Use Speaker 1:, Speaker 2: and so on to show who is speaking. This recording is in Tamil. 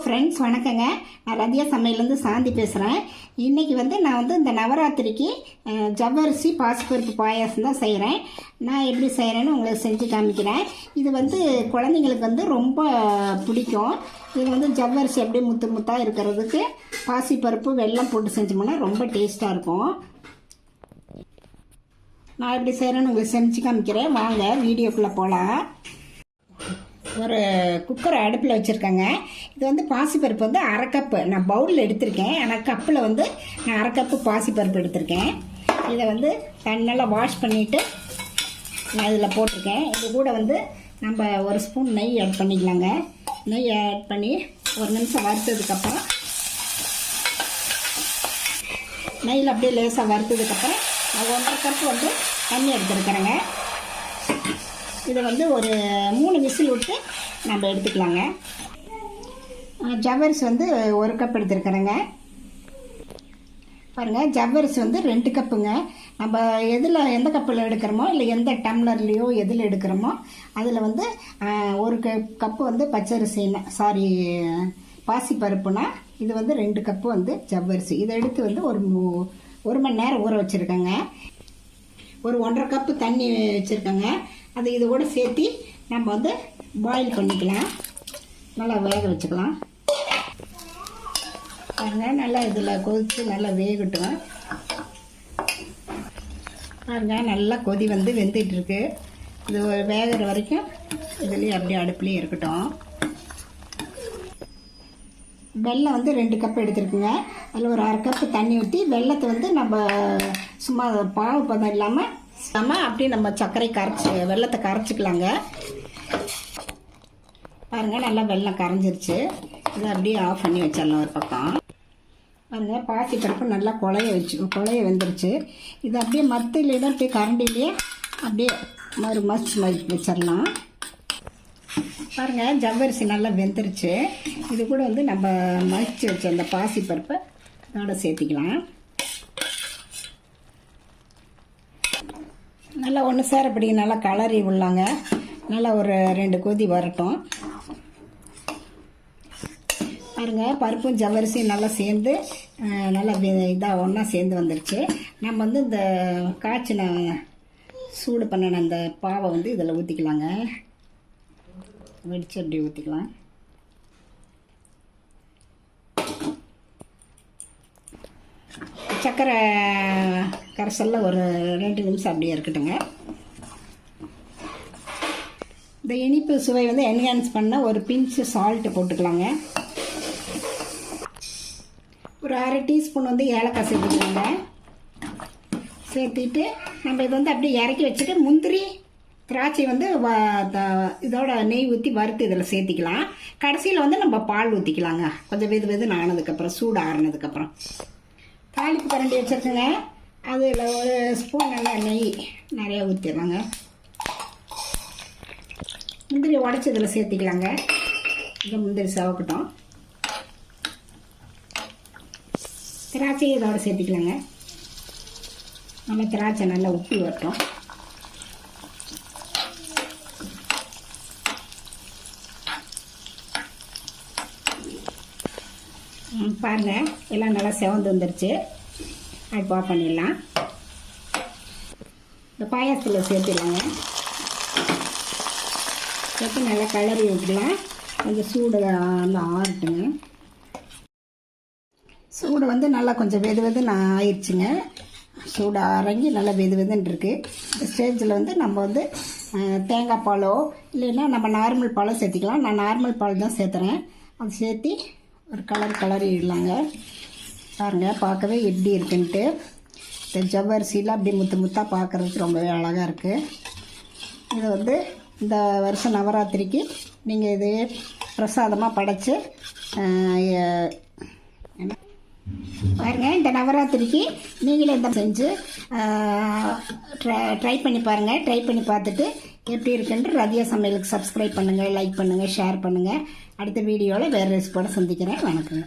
Speaker 1: ஃப்ரெண்ட்ஸ் வணக்கங்க. நான் ரதியா சமையலேருந்து சாந்தி பேசுகிறேன். இன்றைக்கி நான் இந்த நவராத்திரிக்கு ஜவ்வரிசி பாசிப்பருப்பு பாயாசம் தான் செய்கிறேன். நான் எப்படி செய்கிறேன்னு உங்களுக்கு செஞ்சு காமிக்கிறேன். இது குழந்தைங்களுக்கு ரொம்ப பிடிக்கும். இது ஜவ்வரிசி அப்படியே முத்து முத்தாக இருக்கிறதுக்கு பாசிப்பருப்பு வெல்லம் போட்டு செஞ்சோம்னா ரொம்ப டேஸ்ட்டாக இருக்கும். நான் எப்படி செய்கிறேன்னு உங்களுக்கு செஞ்சு காமிக்கிறேன். வாங்க வீடியோக்குள்ளே போகலாம். ஒரு குக்கரை அடுப்பில் வச்சுருக்கேங்க. இது பாசிப்பருப்பு அரை கப்பு நான் பவுலில் எடுத்திருக்கேன். ஆனால் கப்பில் நான் அரை கப்பு பாசிப்பருப்பு எடுத்திருக்கேன். இதை தண்ணியெல்லாம் வாஷ் பண்ணிவிட்டு நான் இதில் போட்டிருக்கேன். இது கூட நம்ம ஒரு ஸ்பூன் நெய் ஆட் பண்ணிக்கலாங்க. நெய் ஆட் பண்ணி ஒரு நிமிஷம் வறுத்ததுக்கப்புறம் நெய்யில் அப்படியே லேசாக வறுத்ததுக்கப்புறம் நான் 1.5 கப்பு தண்ணி எடுத்துருக்கிறேங்க. இதை ஒரு 3 விசில் விட்டு நம்ம எடுத்துக்கலாங்க. ஜவ்வரிசி 1 கப் எடுத்துருக்கிறேங்க. பாருங்கள், ஜவ்வரிசி 2 கப்புங்க. நம்ம எந்த கப்பில் எடுக்கிறோமோ இல்லை எந்த டம்ளர்லேயோ எதில் எடுக்கிறோமோ அதில் 1 கப்பு பச்சரிசி பாசிப்பருப்புனா இது 2 கப்பு ஜவ்வரிசி. இதை எடுத்து ஒரு மணி நேரம் ஊற வச்சுருக்கேங்க. ஒரு 1.5 கப்பு தண்ணி வச்சுருக்கேங்க. அது இது கூட சேர்த்து நம்ம பாயில் பண்ணிக்கலாம். நல்லா வேக வச்சுக்கலாம். பாருங்கள், நல்லா இதில் கொதித்து நல்லா வேகட்டும். பாருங்கள், நல்லா கொதி வெந்துட்டுருக்கு. இது வேகிற வரைக்கும் இதுலேயும் அப்படியே அடுப்புலேயும் இருக்கட்டும். வெல்லம் 2 கப் எடுத்துருக்குங்க. அதில் ஒரு 1/2 கப்பு தண்ணி ஊற்றி வெல்லத்தை நம்ம சும்மா பாவு பதம் இல்லாமல் அப்படியே நம்ம சர்க்கரை வெல்லத்தை கரைச்சிக்கலாங்க. பாருங்கள், நல்லா வெல்லம் கரைஞ்சிருச்சு. இதை அப்படியே ஆஃப் பண்ணி வச்சிடலாம் ஒரு பக்கம். பாருங்கள், பாசிப்பருப்பு நல்லா குழைய வெந்துருச்சு. இது அப்படியே மத்தியிலே தான் அப்படியே கரண்டிலேயே அப்படியே மசிச்சு வச்சிடலாம். பாருங்கள், ஜவ்வரிசி நல்லா வெந்துருச்சு. இது கூட நம்ம மசிச்சு வச்ச அந்த பாசிப்பருப்பை அதோட சேர்த்திக்கலாம். நல்லா ஒன்று சேரப்படி நல்லா கலரி விடலாங்க. நல்லா ஒரு 2 கொதி வரட்டும். பாருங்கள், பருப்பும் ஜவ்வரிசியும் நல்லா சேர்ந்து நல்லா இதாக ஒன்றா சேர்ந்து வந்துருச்சு. நம்ம இந்த காய்ச்சின சூடு பண்ணின அந்த பாவை இதில் ஊற்றிக்கலாங்க. வெடிச்சு அப்படி ஊற்றிக்கலாம். சர்க்கரை கரைசலில் ஒரு 2 நிமிஷம் அப்படியே இருக்கட்டுங்க. இந்த இனிப்பு சுவை என்ஹான்ஸ் பண்ண ஒரு பிஞ்சு சால்ட்டு போட்டுக்கலாங்க. ஒரு 1/2 டீஸ்பூன் ஏலக்காய் சேர்த்துக்கலாங்க. சேர்த்திட்டு நம்ம இது அப்படியே இறக்கி வச்சுட்டு முந்திரி திராட்சை இதோட நெய் ஊற்றி வறுத்து இதில் சேர்த்திக்கலாம். கடைசியில் நம்ம பால் ஊற்றிக்கலாங்க. கொஞ்சம் வெதுன்னு ஆனதுக்கப்புறம் சூடு ஆறுனதுக்கப்புறம் தாளிப்பு கரண்டி வச்சுருக்கேங்க. அதில் ஒரு ஸ்பூன் நல்லா நெய் நிறையா ஊற்றிடுறாங்க. முந்திரி உடச்சி இதில் சேர்த்திக்கலாங்க. இதை முந்திரி சவக்கட்டும். திராட்சையை இதோட சேர்த்திக்கலாங்க. நல்லா திராட்சை நல்லா உப்பி வரட்டும். பாருங்கள், எல்லாம் நல்லா செவந்து வந்துருச்சு. அது ஆஃப் பண்ணிடலாம். இந்த பாயாசத்தில் சேர்த்துடலாங்க. சேர்த்து நல்லா கலரி விட்டுலாம். கொஞ்சம் சூடு ஆறட்டுங்க. சூடு நல்லா கொஞ்சம் வெதுன்னு ஆயிடுச்சுங்க. சூடு அறங்கி நல்லா வெதுன்னு இருக்குது. இந்த ஸ்டேஜில் நம்ம தேங்காய் பாலோ இல்லைன்னா நம்ம நார்மல் பாலோ சேர்த்திக்கலாம். நான் நார்மல் பால் தான் சேர்த்துறேன். அது சேர்த்து ஒரு கலரி இடலாங்க. பாருங்கள், பார்க்கவே எப்படி இருக்குன்ட்டு. இந்த ஜவ்வரிசியில் அப்படி முத்தாக பார்க்குறதுக்கு ரொம்பவே அழகாக இருக்குது. இது இந்த வருஷம் நவராத்திரிக்கு நீங்கள் இது பிரசாதமாக படைச்சி பாருங்கள். இந்த நவராத்திரிக்கு நீங்களே செஞ்சு ட்ரை பண்ணி பாருங்கள். ட்ரை பண்ணி பார்த்துட்டு எப்படி இருக்குன்ட்டு ரதியா சமையலுக்கு சப்ஸ்கிரைப் பண்ணுங்கள், லைக் பண்ணுங்கள், ஷேர் பண்ணுங்கள். அடுத்த வீடியோவில் வேறு ரெசிபியோட சந்திக்கிறேன். வணக்கங்க.